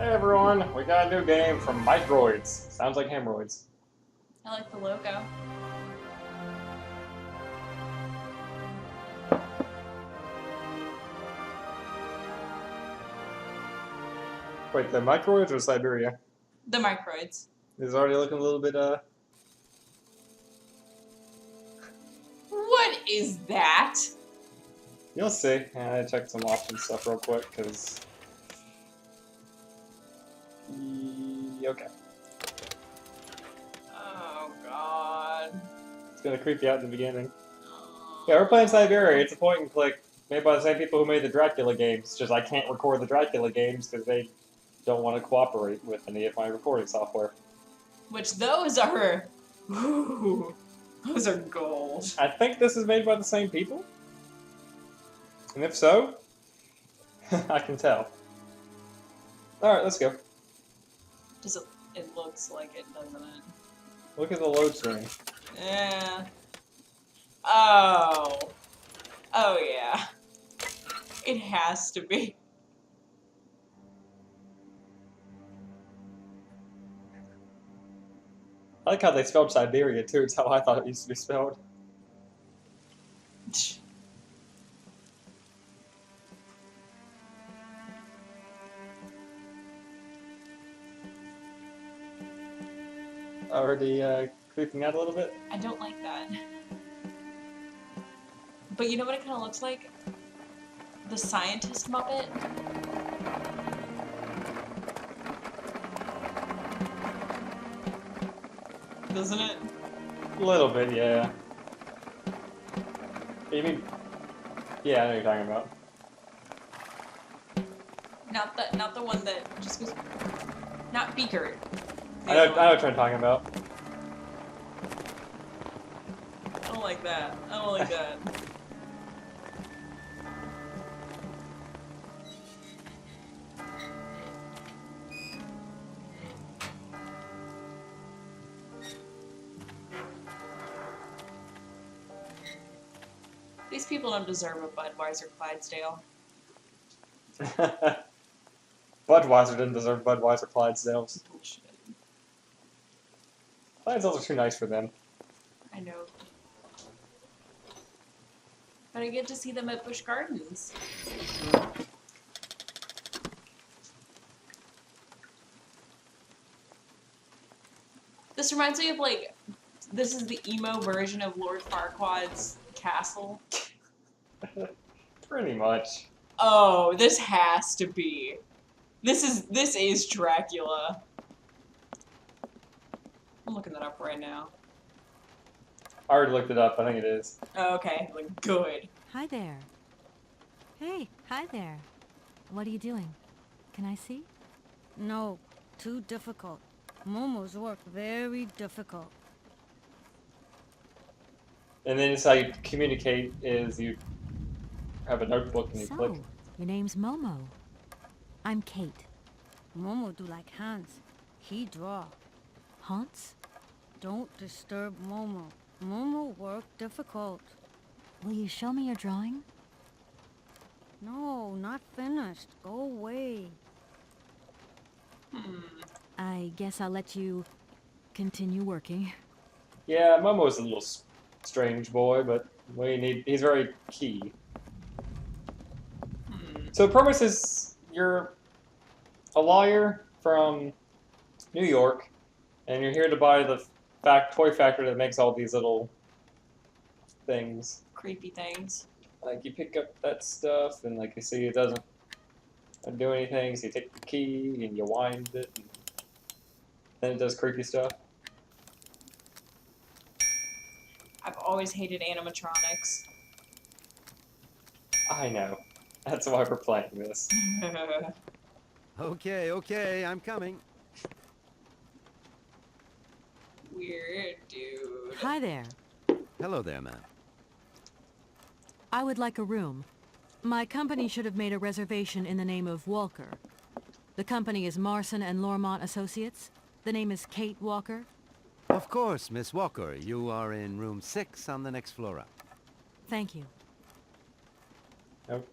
Hey everyone, we got a new game from Microids. Sounds like hemorrhoids. I like the logo. Wait, the Microids or Syberia? The Microids. It's already looking a little bit, What is that? You'll see. I checked some option stuff real quick, because... Okay. Oh god. It's gonna creep you out in the beginning. Yeah, we're playing Syberia. It's a point and click made by the same people who made the Dracula games. Just I can't record the Dracula games because they don't want to cooperate with any of my recording software. Which those are... Ooh, those are gold. I think this is made by the same people? And if so, I can tell. Alright, let's go. It looks like it, doesn't it? Look at the load screen. Yeah. Oh. Oh yeah. It has to be. I like how they spelled Syberia too, it's how I thought it used to be spelled. Already creeping out a little bit? I don't like that. But you know what it kind of looks like? The scientist Muppet? Doesn't it? A little bit, yeah. You mean... Yeah, I know what you're talking about. Not the one that just goes... Not Beaker. I know what you're talking about. I don't like that. I don't like that. These people don't deserve a Budweiser Clydesdale. Budweiser didn't deserve Budweiser Clydesdales. Bullshit. Clydesdales are too nice for them. I know. But I get to see them at Busch Gardens. This reminds me of, like, this is the emo version of Lord Farquaad's castle. Pretty much. Oh, this has to be. This is Dracula. I'm looking that up right now. I already looked it up, I think it is. Oh, okay, like, good. Hi there. Hey, hi there. What are you doing? Can I see? No, too difficult. Momo's work very difficult. And then it's how you communicate is you have a notebook and you So, click. your name's Momo. I'm Kate. Momo do like Hans. He draw. Hans? Don't disturb Momo. Momo work difficult. Will you show me your drawing? No, not finished. Go away. I guess I'll let you continue working. Yeah, Momo's a little strange boy, but he's very key. So the premise is you're a lawyer from New York, and you're here to buy the toy factory that makes all these little things. Creepy things. Like you pick up that stuff, and like you see it doesn't do anything, so you take the key and you wind it, and then it does creepy stuff. I've always hated animatronics. I know. That's why we're playing this. Okay, I'm coming. Weird dude. Hi there. Hello there, ma'am. I would like a room. My company should have made a reservation in the name of Walker. The company is Marson and Lormont Associates. The name is Kate Walker. Of course, Miss Walker. You are in room 6 on the next floor up. Thank you. Okay,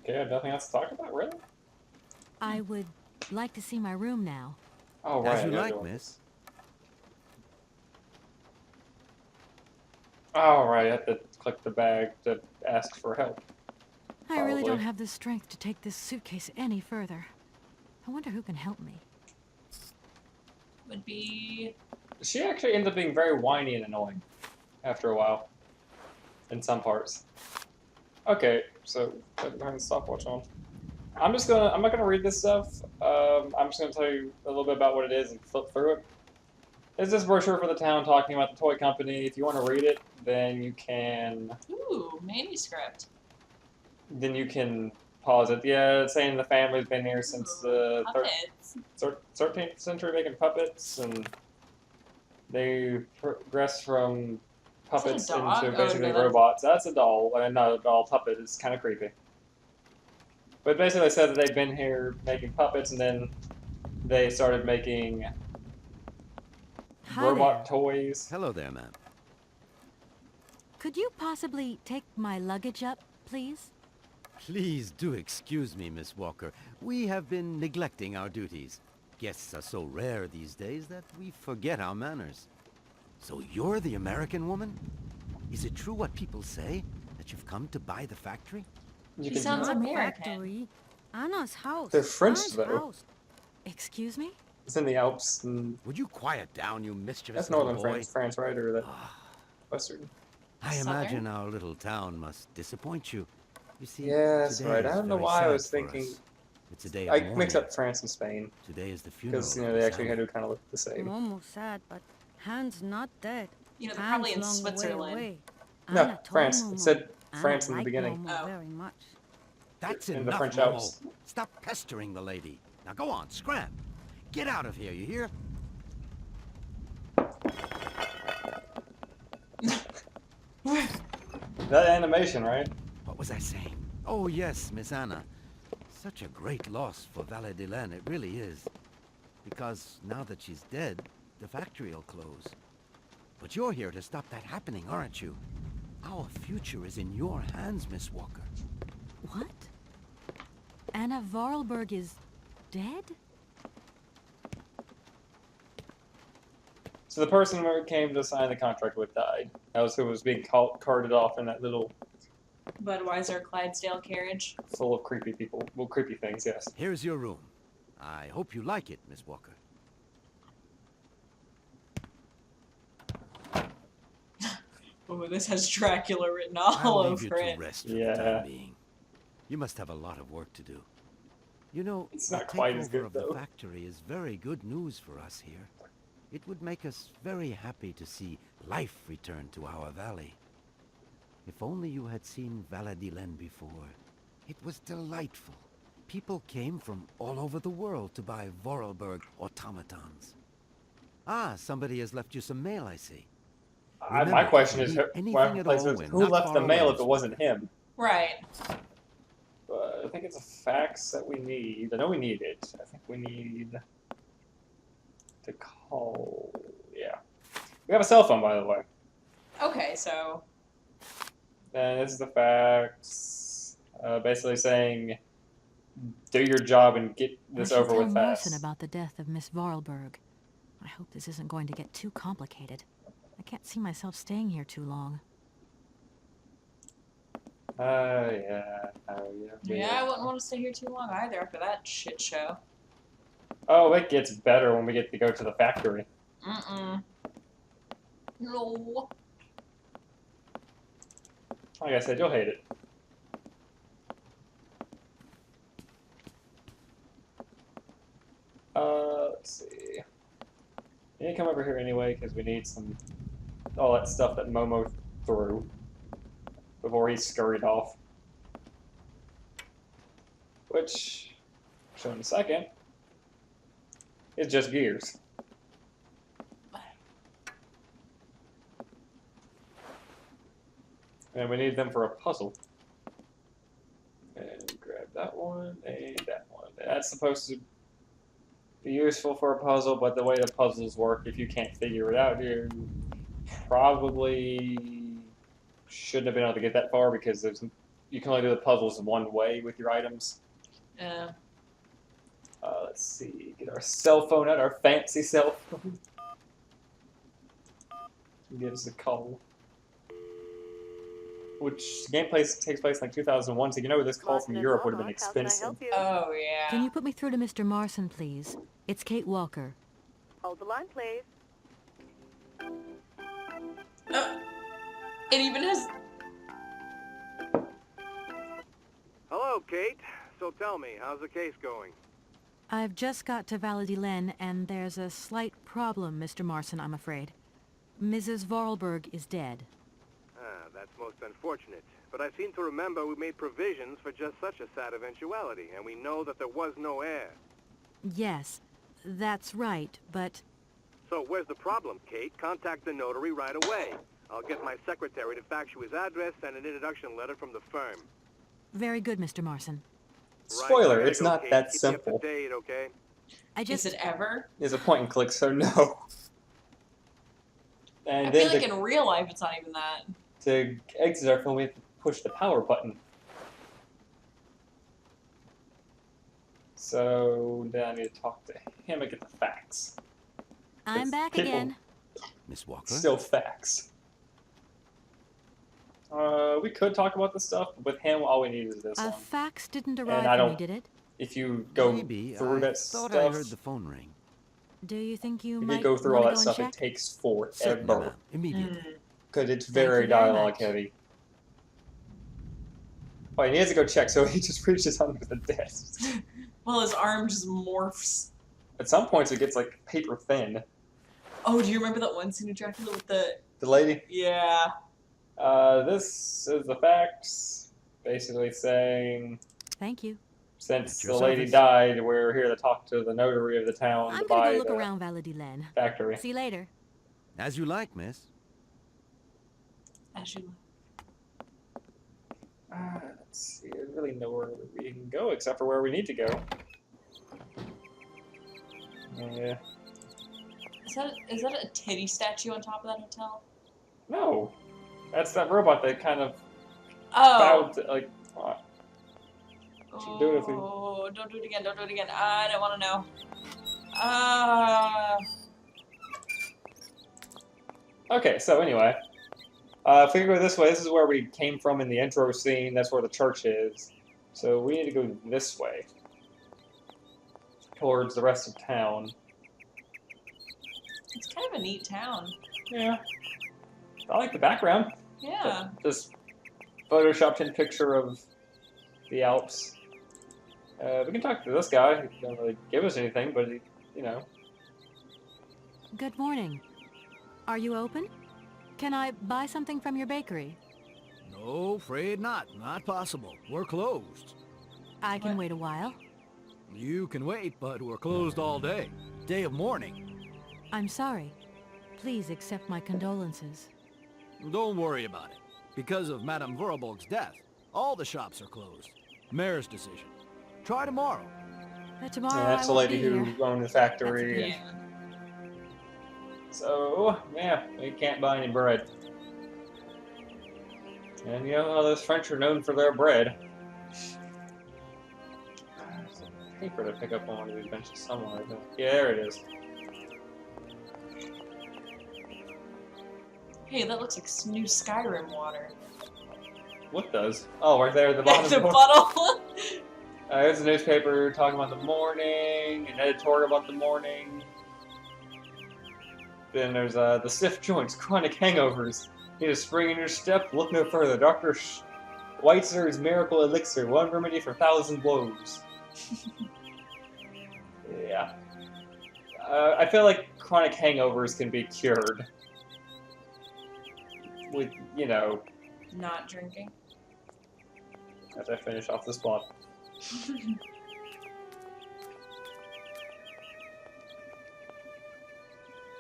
I have nothing else to talk about, really? I would like to see my room now. Oh, right. As you I gotta like, do miss. this. Oh, right. I have to click the bag to ask for help. I really don't Probably. have the strength to take this suitcase any further. I wonder who can help me. Would be She actually ends up being very whiny and annoying after a while. In some parts. Okay, so turn the stopwatch on. I'm not gonna read this stuff. I'm just gonna tell you a little bit about what it is and flip through it. It's this brochure for the town talking about the toy company. If you want to read it, then you can manuscript. Pause it. Yeah, it's saying the family's been here since the Puppets. 13th century making puppets, and they progressed from puppets Is that a dog? into Oh, basically no, robots. That's a doll, and not a doll puppet. It's kind of creepy. But basically, they said that they've been here making puppets, and then they started making Hi robot there. toys. Hello there, ma'am. Could you possibly take my luggage up, please? Please do excuse me, Miss Walker. We have been neglecting our duties. Guests are so rare these days that we forget our manners. So you're the American woman? Is it true what people say? That you've come to buy the factory? You He can sounds Not American. factory. Anna's house. They're French, Anna's though. house. Excuse me? It's in the Alps, and Would you quiet down, you mischievous that's little northern boy? France, right? Or that western? I Southern? imagine our little town must disappoint you. You see, Yeah, that's today right. I is don't know very why I sad was for thinking. us. It's a day of I mourning. mix up France and Spain Today is the funeral. because of they Miss actually Anna. do kind of look the same. Momo sad, but Han's not dead. They're Han's probably in long way Switzerland. away. No, Anna told France. Momo. It said Anna France in the liked beginning. Momo Oh. very much. That's In the enough, French Momo. Alps. Stop pestering the lady. Now go on, scram. Get out of here, you hear? That animation, right? What was I saying? Oh, yes, Miss Anna. Such a great loss for Valle-de-Laine, it really is. Because now that she's dead, the factory will close. But you're here to stop that happening, aren't you? Our future is in your hands, Miss Walker. What? Anna Vorarlberg is dead? So the person who came to sign the contract with died. That was who was being carted off in that little Budweiser Clydesdale carriage. full of creepy people. Well, creepy things, yes. Here's your room. I hope you like it, Miss Walker. Oh, this has Dracula written I'll all leave you over to it. rest for the Yeah. time being. You must have a lot of work to do. You know, It's the not quite as takeover good, of the though. factory is very good news for us here. It would make us very happy to see life return to our valley. If only you had seen Valle-de-Laine before. It was delightful. People came from all over the world to buy Vorarlberg automatons. Ah, somebody has left you some mail, I see. My Remember, question if is, you need anything who at all, we're not left the far mail away, if it Miss wasn't Walker. him? Right. I think it's a fax that we need. I know we need it. I think we need to call. Yeah. We have a cell phone, by the way. Okay, so And this is the fax. Basically saying, do your job and get this I should over tell with Marson fast. about the death of Miss Vorarlberg. I hope this isn't going to get too complicated. I can't see myself staying here too long. Yeah. yeah, I wouldn't want to stay here too long either after that shit show. Oh, it gets better when we get to go to the factory. Mm-mm. No. Like I said, you'll hate it. Let's see. You need to come over here anyway, because we need all that stuff that Momo threw before he scurried off. Which, I'll show in a second, is just gears. And we need them for a puzzle. And grab that one and that one. That's supposed to be useful for a puzzle, but the way the puzzles work, if you can't figure it out, you probably shouldn't have been able to get that far because you can only do the puzzles one way with your items. Yeah. Let's see. Get our cell phone out, our fancy cell phone. Give us a call. Which gameplay takes place in like 2001, so you know this call from Europe would have been expensive. Oh, yeah. Can you put me through to Mr. Marson, please? It's Kate Walker. Hold the line, please. It even has... Hello, Kate. So tell me, how's the case going? I've just got to Valadilen, and there's a slight problem, Mr. Marson, I'm afraid. Mrs. Vorarlberg is dead. Ah, that's most unfortunate. But I seem to remember we made provisions for just such a sad eventuality, and we know that there was no heir. Yes, that's right, but... So where's the problem, Kate? Contact the notary right away. I'll get my secretary to fax you his address and an introduction letter from the firm. Very good, Mr. Marson. Spoiler, Right, it's not Kate. that Keep me up simple. to date, okay? I Is just... it ever? It's a point and click, so no. And I then feel like in real life it's not even that. to exit our phone, we have to push the power button. So then I need to talk to him and get the facts. I'm back people- again. Miss Walker? Still facts. We could talk about this stuff, but with him, all we need is this A one. fax didn't I arrive for me, don't- did it? If you go Maybe. through I that thought stuff, I heard the phone ring. Do you think you if might you go through wanna all that go stuff, and it check? takes Certainly, forever. ma'am. Immediately. Because it's Thank very you very dialogue much. heavy. Oh, and he has to go check, so he just reaches under the desk. Well, his arm just morphs. At some points, it gets like paper thin. Oh, do you remember that one scene of Dracula with the... The lady. Yeah. This is the facts, basically saying Thank you. since At the your lady service. died, we're here to talk to the notary of the town I'm to gonna buy go look the around Valadilen. factory. See you later. As you like, miss. As you... Let's see, there's really nowhere we can go except for where we need to go. Yeah. Is that a titty statue on top of that hotel? No. That's that robot that kind of Oh. bowed to, like, what? Should do it if we- Oh, don't do it again, don't do it again. I don't want to know. Okay, so anyway. If we go this way, this is where we came from in the intro scene. That's where the church is. So we need to go this way. Towards the rest of town. It's kind of a neat town. Yeah. I like the background. Yeah. This photoshopped in picture of the Alps. We can talk to this guy. He doesn't really give us anything, but he, you know. Good morning. Are you open? Can I buy something from your bakery? No, afraid not. Not possible. We're closed. I can What? wait a while. You can wait, but we're closed all day. Day of mourning. I'm sorry. Please accept my condolences. Don't worry about it. Because of Madame Vorarlberg's death, all the shops are closed. Mayor's decision. Try tomorrow. Tomorrow Yeah, that's I the won't lady be who here. owned the factory. That's Yeah. So, yeah, we can't buy any bread. And you know how those French are known for their bread. There's a paper to pick up on one of these benches somewhere. I think. Yeah, there it is. Hey, that looks like new Skyrim water. What does? Oh, right there at the bottom. The bottle. There's a newspaper talking about the morning, an editorial about the morning. Then there's the stiff joints, chronic hangovers. Need a spring in your step? Look no further. Dr. Weitzer's miracle elixir, one remedy for 1,000 woes. Yeah. I feel like chronic hangovers can be cured with, you know, Not drinking. as I finish off this plot.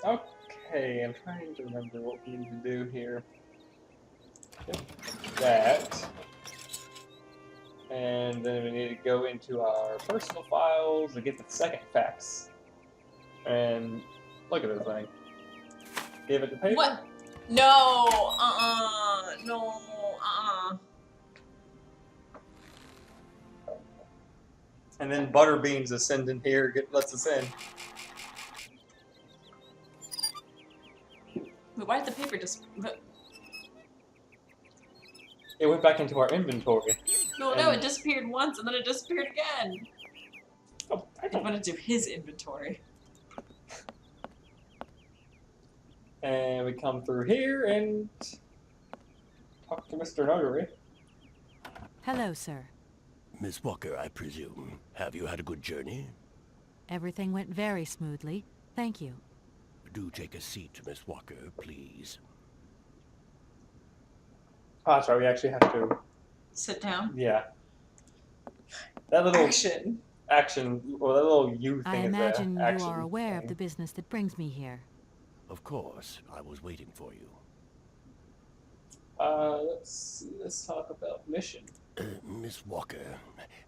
Okay, I'm trying to remember what we need to do here. Yep, that. And then we need to go into our personal files and get the second fax. And look at this thing. Give it the paper. What? No. No. And then Butterbeans is sending here, lets us in. Wait, why did the paper just... It went back into our inventory. No, it disappeared once and then it disappeared again. Oh, I I'm don't. gonna do his inventory. And we come through here and talk to Mr. Notary. Hello, sir. Miss Walker, I presume. Have you had a good journey? Everything went very smoothly. Thank you. Do take a seat, Miss Walker, please. Oh, sorry, we actually have to. Sit down. Yeah. That little Action. or that little U I thing is imagine the you action are aware of thing. the business that brings me here. Of course, I was waiting for you. Let's see. Let's talk about mission. Miss Walker,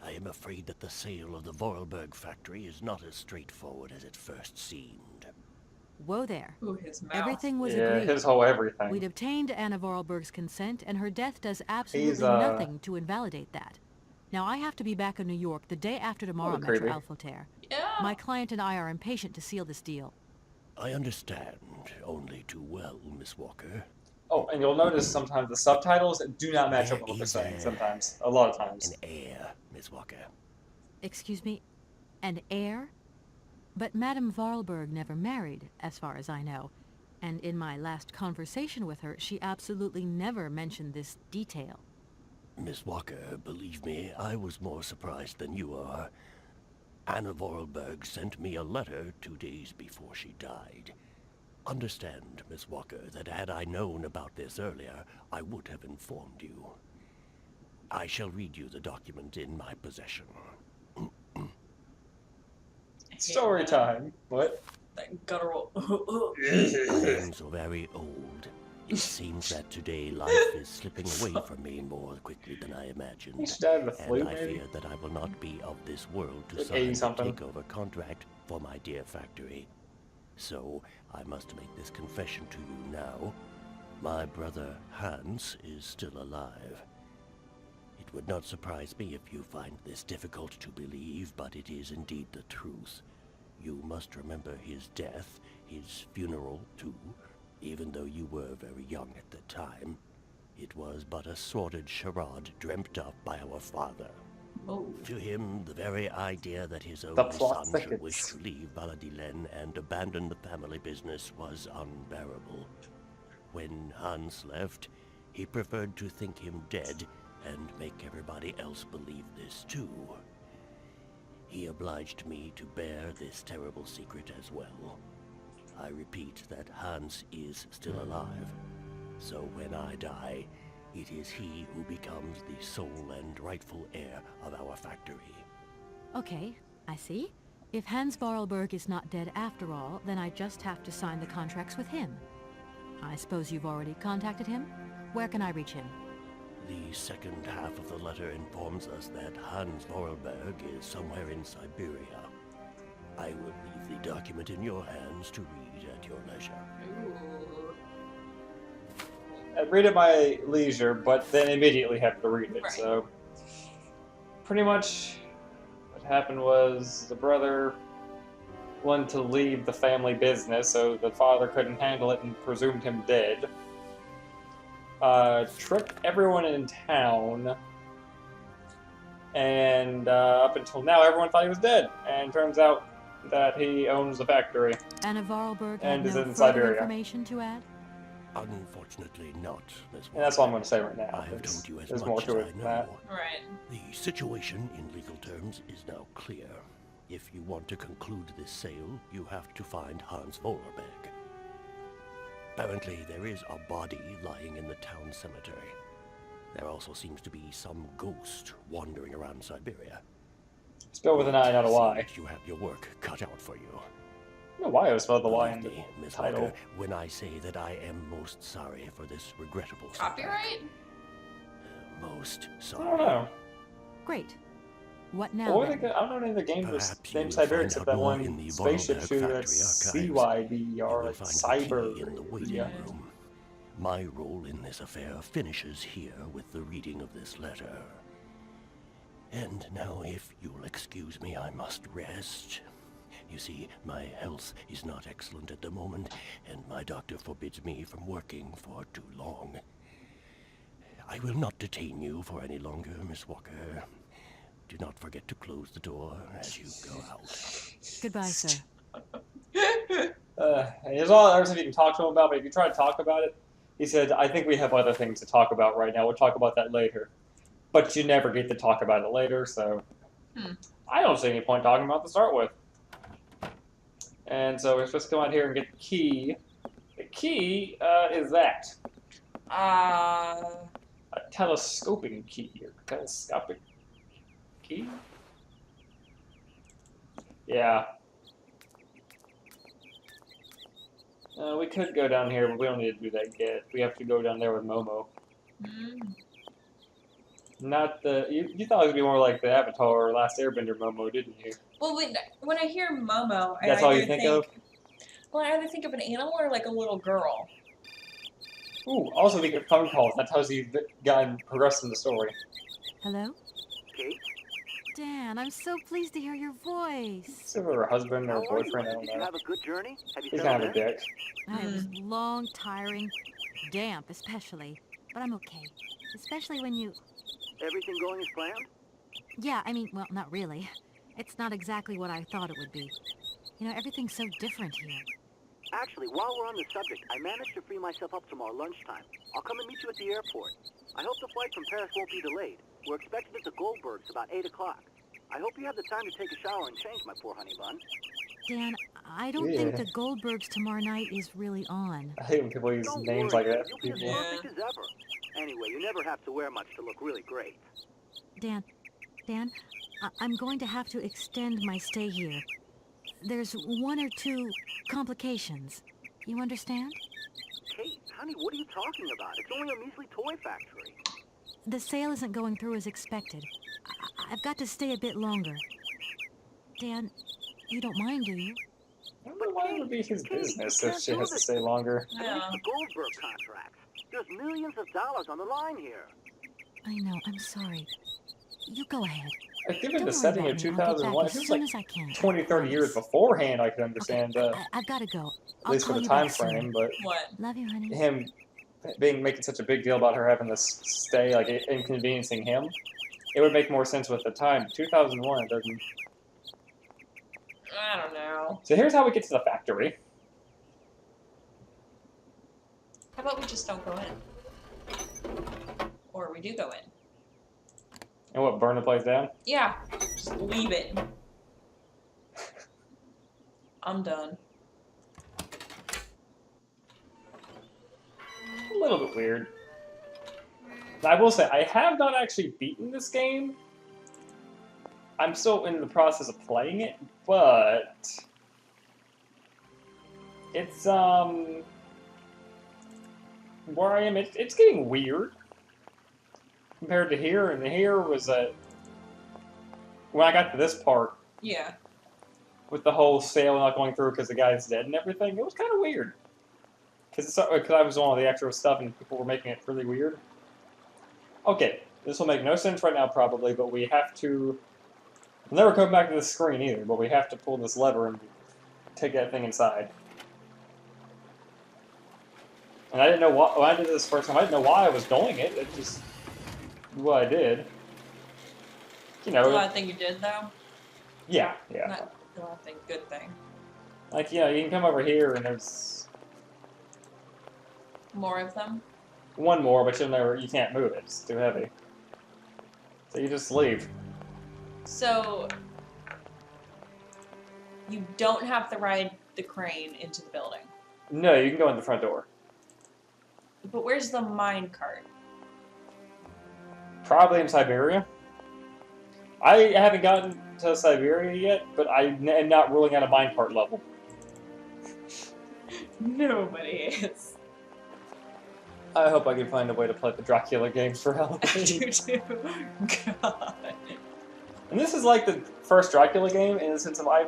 I am afraid that the sale of the Vorarlberg factory is not as straightforward as it first seemed. Whoa there. Ooh, his mouth. Everything was Yeah, agreed. his whole everything. We'd obtained Anna Vorarlberg's consent, and her death does absolutely uh, nothing to invalidate that. Now, I have to be back in New York the day after tomorrow, Oh, creepy. Metro Alphoter. Yeah. My client and I are impatient to seal this deal. I understand only too well, Miss Walker. Oh, and you'll notice sometimes the subtitles do not match up with what they're saying. Sometimes, a lot of times. An heir, Miss Walker. Excuse me? An heir? But Madame Vorarlberg never married, as far as I know. And in my last conversation with her, she absolutely never mentioned this detail. Miss Walker, believe me, I was more surprised than you are. Anna Vorarlberg sent me a letter 2 days before she died. Understand, Miss Walker, that had I known about this earlier, I would have informed you. I shall read you the document in my possession. Story time. What? That guttural. I am so very old. It seems that today life is slipping away from me more quickly than I He imagined. should have the flu, And I maybe. fear that I will not be of this world to Like sign a 80-something. takeover contract for my dear factory. So, I must make this confession to you now. My brother, Hans, is still alive. It would not surprise me if you find this difficult to believe, but it is indeed the truth. You must remember his death, his funeral, too. Even though you were very young at the time, it was but a sordid charade dreamt up by our father. Oh. To him, the very idea that his The only plot son should wish thickens. to leave Valadilen and abandon the family business was unbearable. When Hans left, he preferred to think him dead and make everybody else believe this too. He obliged me to bear this terrible secret as well. I repeat that Hans is still alive, so when I die, it is he who becomes the sole and rightful heir of our factory. Okay, I see. If Hans Vorarlberg is not dead after all, then I just have to sign the contracts with him. I suppose you've already contacted him? Where can I reach him? The second half of the letter informs us that Hans Vorarlberg is somewhere in Syberia. I will leave the document in your hands to read at your leisure. Ooh. I'd read at my leisure, but then immediately have to read it. Right. So, pretty much, what happened was the brother wanted to leave the family business, so the father couldn't handle it and presumed him dead. Tricked everyone in town, and up until now, everyone thought he was dead. And turns out that he owns the factory. Anna Vorarlberg And had is no in further Syberia. information to add? Unfortunately not, Miss Walker. And that's what I'm going to say right now. I have There's, told you as there's much more as to I it than know. that. Right. The situation in legal terms is now clear. If you want to conclude this sale, you have to find Hans Vorarlberg. Apparently, there is a body lying in the town cemetery. There also seems to be some ghost wandering around Syberia. Spelled with an I, not a Y. Seems you have your work cut out for you. I don't know why I spelled the Y in Believe the me, Miss title. Walker, when I say that I am most sorry for this regrettable setback. Copyright? Most I sorry. don't know. Great. What Well, now what then? I don't know any of the games Perhaps with you named will Syberia find except out that more one in the spaceship Vorarlberg shooter factory that's archives. CYBR, You will it's find the Cyber. key in the waiting Yeah. room. My role in this affair finishes here with the reading of this letter. And now, if you'll excuse me, I must rest. You see, my health is not excellent at the moment, and my doctor forbids me from working for too long. I will not detain you for any longer, Miss Walker. Do not forget to close the door as you go out. Goodbye, sir. There's all other stuff you can talk to him about, but if you try to talk about it, he said, I think we have other things to talk about right now. We'll talk about that later. But you never get to talk about it later, so I don't see any point talking about it to start with. And so we're supposed to come out here and get the key. The key is that. A telescoping key, or telescopic key? Yeah. We could go down here, but we don't need to do that yet. We have to go down there with Momo. Not the... You thought it would be more like the Avatar or Last Airbender Momo, didn't you? Well, when I hear Momo, That's I all either you think of? Well, I either think of an animal or like a little girl. Ooh, also we get phone calls. That tells you you've gotten progressed in the story. Hello? Kate? Dan, I'm so pleased to hear your voice. It's either her husband or How are you? boyfriend, I don't Did you know. have a good journey? Have you He's settled kind of a in? dick. It was long, tiring, damp especially. But I'm okay. Especially when you... Everything going as planned? Yeah, I mean, well, not really. It's not exactly what I thought it would be. You know, everything's so different here. Actually, while we're on the subject, I managed to free myself up tomorrow lunchtime. I'll come and meet you at the airport. I hope the flight from Paris won't be delayed. We're expected at the Goldbergs about 8 o'clock. I hope you have the time to take a shower and change, my poor honey bun. Dan, I don't think the Goldbergs tomorrow night is really on. I hate when people use Don't names worry, like that for you'll be people. as perfect as ever. Anyway, you never have to wear much to look really great. Dan, I'm going to have to extend my stay here. There's one or two complications. You understand? Kate, honey, what are you talking about? It's only a measly toy factory. The sale isn't going through as expected. I've got to stay a bit longer. Dan, you don't mind, do you? I don't know why it would be his business if she has to stay longer. At least the Goldberg contracts. There's millions of dollars on the line here. I know, I'm sorry. You go ahead. Given Don't the worry setting about of me. I'll get 2001, back if it as was soon like as I can. 20, 30 years beforehand, I could understand, I've got to go. at least for the time frame, but What? Love you, honey. him making such a big deal about her having to stay, like inconveniencing him, it would make more sense with the time. 2001, it doesn't. I don't know. So here's how we get to the factory. How about we just don't go in? Or we do go in? And what, burn the place down? Yeah, just leave it. I'm done. A little bit weird. I will say, I have not actually beaten this game. I'm still in the process of playing it, but it's, where I am, it's getting weird compared to here, and here was when I got to this part, Yeah. with the whole sale not going through because the guy's dead and everything, it was kind of weird. Because I was on all the extra stuff and people were making it really weird. Okay, this will make no sense right now probably, but we have to... We'll never come back to this screen either, but we have to pull this lever and take that thing inside. And I didn't know why, when I did this first time, I didn't know why I was doing it. It just... what I did. You know... Do I think you did, though? Yeah. Not do I think good thing. Like, you can come over here and there's... More of them? one more, but you can't move it. It's too heavy. So you just leave. So... You don't have to ride the crane into the building. No, you can go in the front door. But where's the mine cart? Probably in Syberia. I haven't gotten to Syberia yet, but I am not ruling out a minecart level. Nobody is. I hope I can find a way to play the Dracula games for Halloween. You do. God. And this is like the first Dracula game in the sense of I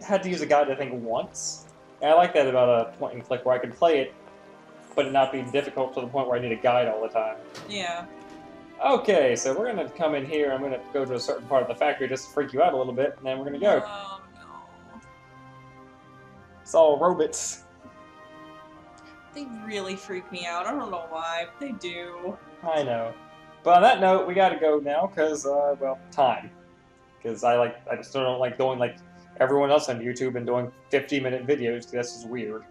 had to use a guide, I think, once. And I like that about a point and click where I can play it, but it not be difficult to the point where I need a guide all the time. Yeah. Okay, so we're gonna come in here. I'm gonna go to a certain part of the factory just to freak you out a little bit, and then we're gonna go. Oh no. It's all robots. They really freak me out. I don't know why, but they do. I know. But on that note, we gotta go now, cause well, time. Cause I just don't like going like everyone else on YouTube and doing 50-minute videos. Cause that's just weird.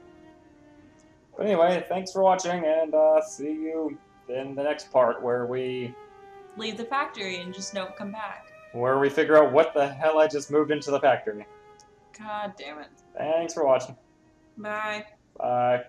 But anyway, thanks for watching, and see you in the next part where we Leave the factory and just don't come back. figure out what the hell I just moved into the factory. God damn it. Thanks for watching. Bye. Bye.